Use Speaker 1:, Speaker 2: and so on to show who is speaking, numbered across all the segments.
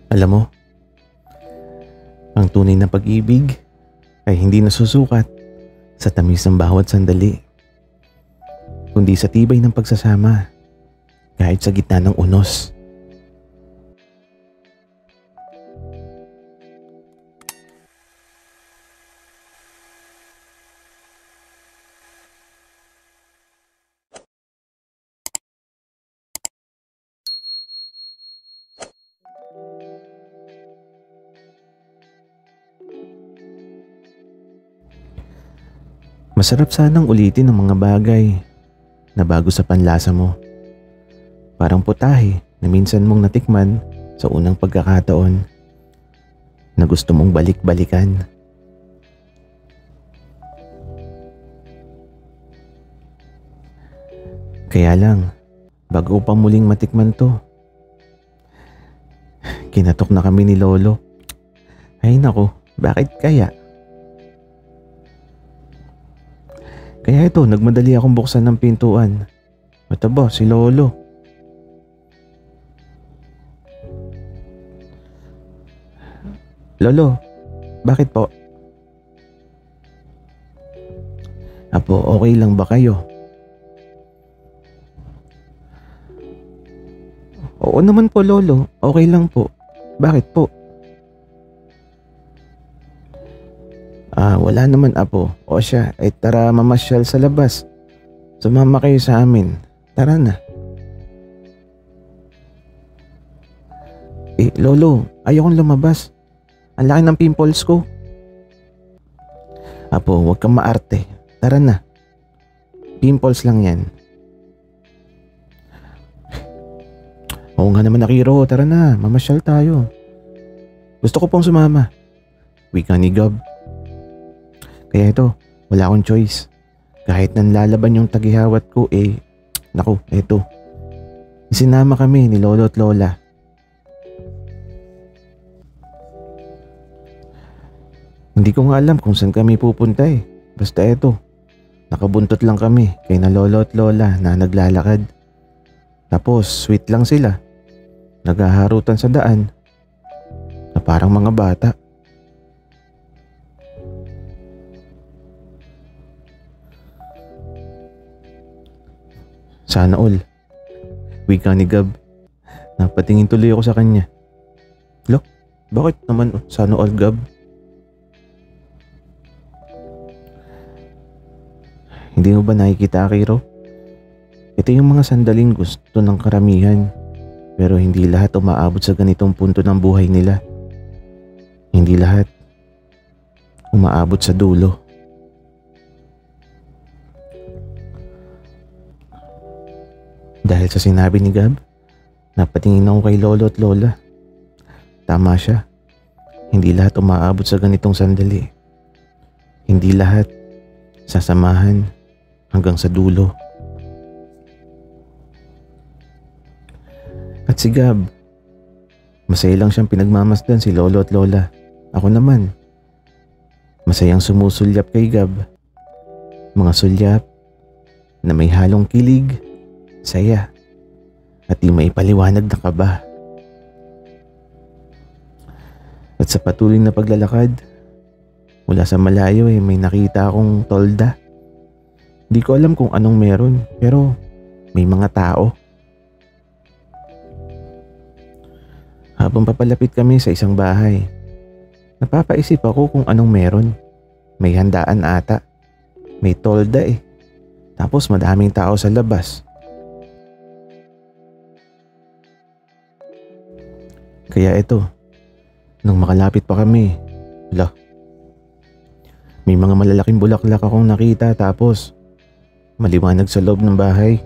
Speaker 1: Alam mo, ang tunay na pag-ibig ay hindi nasusukat sa tamis ng bawat sandali, kundi sa tibay ng pagsasama kahit sa gitna ng unos. Masarap sanang ulitin ang mga bagay na bago sa panlasa mo. Parang putahe na minsan mong natikman sa unang pagkakataon na gusto mong balik-balikan. Kaya lang, bago pa muling matikman to, kinatok na kami ni Lolo. Ay nako, bakit kaya? Kaya ito, nagmadali akong buksan ng pintuan. Ito ba, si Lolo. Lolo, bakit po? Apo, okay lang ba kayo? Oo naman po, Lolo. Okay lang po. Bakit po? Wala naman apo. O siya, ay tara mamasyal sa labas. Sumama kayo sa amin. Tara na. Lolo, ayokong lumabas. Ang laki ng pimples ko. Apo, huwag kang maarte. Tara na. Pimples lang yan. Oo nga naman, Akiro. Tara na, mamasyal tayo. Gusto ko pong sumama. Wika ni Gab. Kaya ito, wala akong choice. Kahit nanlalaban yung tagihawat ko, naku, eto. Isinama kami ni Lolo at Lola. Hindi ko nga alam kung saan kami pupunta Basta eto, nakabuntot lang kami kay na Lolo at Lola na naglalakad. Tapos, sweet lang sila. Naghaharutan sa daan na parang mga bata. Sana all. Wika ni Gab. Napatingin tuloy ako sa kanya. Lo, bakit naman sana all, Gab? Hindi mo ba nakikita, Akiro? Ito yung mga sandaling gusto ng karamihan, pero hindi lahat umaabot sa ganitong punto ng buhay nila. Hindi lahat umaabot sa dulo. Dahil sa sinabi ni Gab, napatingin ako kay Lolo at Lola. Tama siya. Hindi lahat umaabot sa ganitong sandali. Hindi lahat sasamahan hanggang sa dulo. At si Gab, masaya lang siyang pinagmamasdan si Lolo at Lola. Ako naman, masayang sumusulyap kay Gab. Mga sulyap na may halong kilig, saya, at di maipaliwanag na kaba. At sa patuloy na paglalakad, mula sa malayo may nakita akong tolda. Di ko alam kung anong meron, pero may mga tao. Habang papalapit kami sa isang bahay, napapaisip ako kung anong meron. May handaan ata. May tolda Tapos madaming tao sa labas. Kaya ito, nung makalapit pa kami, may mga malalaking bulaklak akong nakita tapos maliwanag sa loob ng bahay.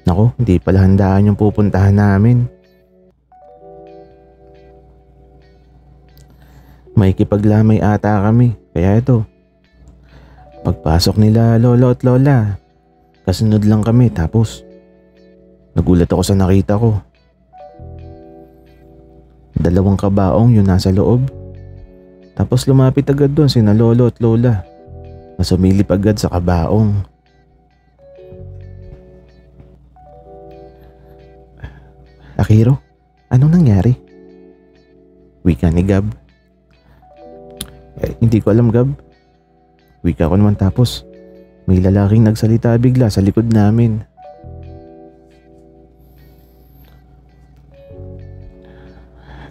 Speaker 1: Nako, hindi pala handaan yung pupuntahan namin. May kipaglamay ata kami, kaya ito. Pagpasok nila Lolo at Lola, kasunod lang kami tapos nagulat ako sa nakita ko. Dalawang kabaong yung nasa loob. Tapos lumapit agad doon sina Lolo at Lola na sumilip agad sa kabaong. Akiro, anong nangyari? Wika ni Gab. Hindi ko alam, Gab. Wika ko naman, tapos may lalaking nagsalita bigla sa likod namin.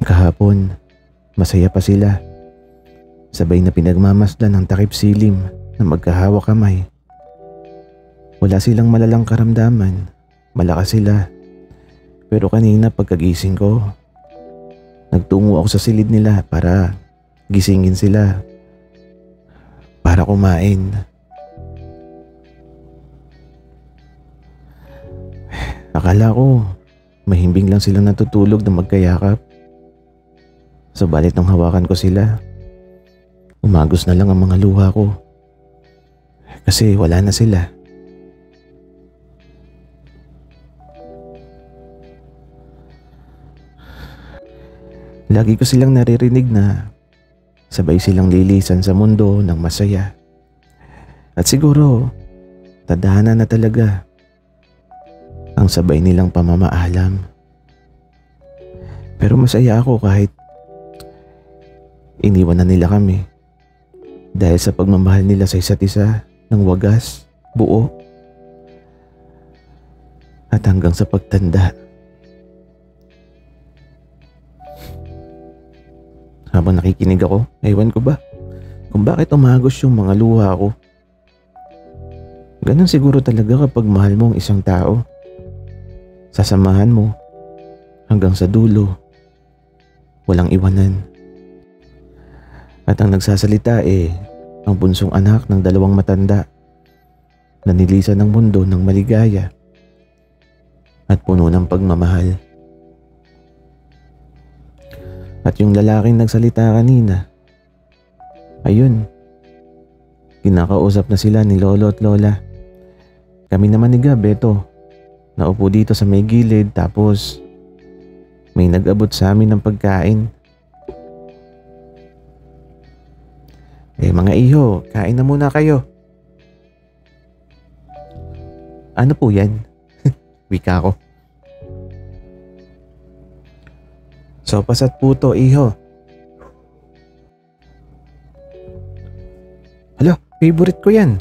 Speaker 1: Kahapon, masaya pa sila. Sabay na pinagmamasdan ng takip silim na magkahawak kamay. Wala silang malalang karamdaman. Malakas sila. Pero kanina pagkagising ko, nagtungo ako sa silid nila para gisingin sila. Para kumain. Akala ko, mahimbing lang silang natutulog na magkayakap. Subalit nung hawakan ko sila, umagos na lang ang mga luha ko. Kasi wala na sila. Lagi ko silang naririnig na sabay silang lilisan sa mundo ng masaya. At siguro, tadhana na talaga ang sabay nilang pamamaalam. Pero masaya ako kahit iniwan na nila kami dahil sa pagmamahal nila sa isa't isa ng wagas, buo, at hanggang sa pagtanda. Habang nakikinig ako, ewan ko ba kung bakit umagos yung mga luha ko. Ganun siguro talaga kapag mahal mo ang isang tao. Sasamahan mo hanggang sa dulo. Walang iwanan. At ang nagsasalita ang bunsong anak ng dalawang matanda na nilisan ng mundo ng maligaya at puno ng pagmamahal. At yung lalaking nagsalita kanina, ayun, kinakausap na sila ni Lolo at Lola. Kami naman ni Gab, naupo dito sa may gilid, tapos may nag-abot sa amin ng pagkain. Mga iho, kain na muna kayo. Ano po yan? Wika ko. Sopas at puto, iho. Hala, favorite ko yan.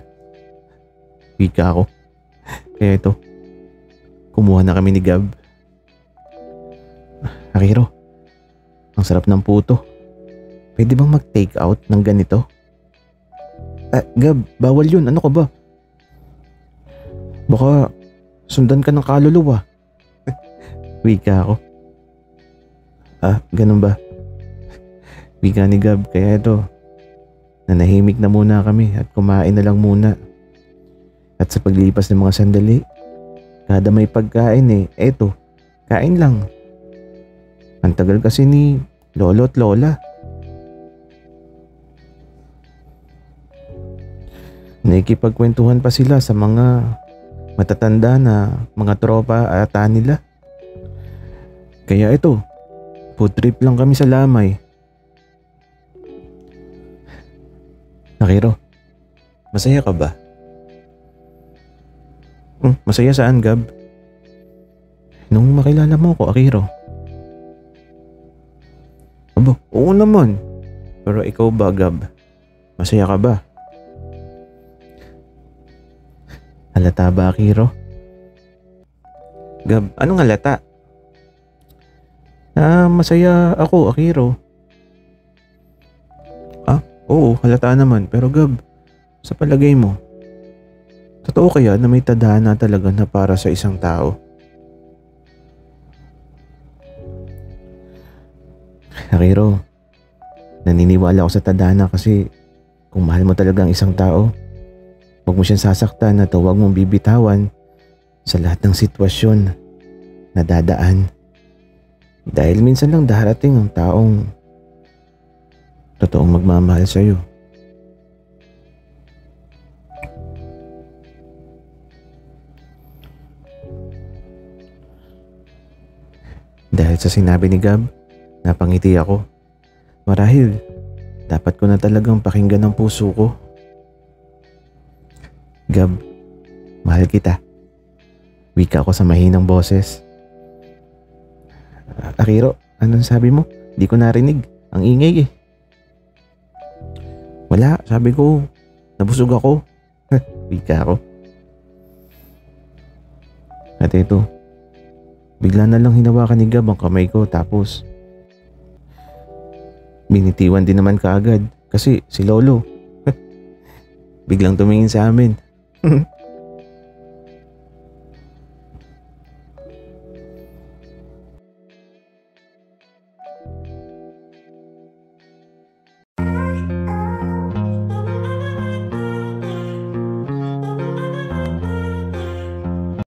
Speaker 1: Wika ko. Kaya ito, kumuha na kami ni Gab. Akiro, ang sarap ng puto. Pwede bang mag-take out ng ganito? Gab, bawal yun. Ano ka ba? Baka sundan ka ng kaluluwa. Wika ako. Ganun ba? Wika ni Gab, kaya ito, nanahimik na muna kami at kumain na lang muna. At sa paglipas ng mga sandali, kada may pagkain kain lang. Ang tagal kasi ni Lolo at Lola. Nakikipagkwentuhan pa sila sa mga matatanda na mga tropa ata nila. Kaya ito, food trip lang kami sa Lamay. Akiro, masaya ka ba? Masaya saan, Gab? Nung makilala mo ko, Akiro. Aba, oo naman. Pero ikaw ba, Gab? Masaya ka ba? Halata ba, Akiro? Gab, anong halata? Masaya ako, Akiro. Oo, halata naman. Pero Gab, sa palagay mo, totoo kaya na may tadhana talaga na para sa isang tao? Akiro, naniniwala ako sa tadhana kasi kung mahal mo talaga ang isang tao, huwag mo siyang sasaktan at huwag mong bibitawan sa lahat ng sitwasyon na dadaan. Dahil minsan lang darating ang taong totoong magmamahal sa iyo. Dahil sa sinabi ni Gab, napangiti ako. Marahil, dapat ko na talagang pakinggan ang puso ko. Gab, mahal kita. Wika ko sa mahinang boses. Akiro, anong sabi mo? Di ko narinig. Ang ingay eh. Wala, sabi ko, nabusog ako. Wika ako. At ito, bigla na lang hinawakan ni Gab ang kamay ko tapos binitiwan din naman kaagad kasi si Lolo biglang tumingin sa amin.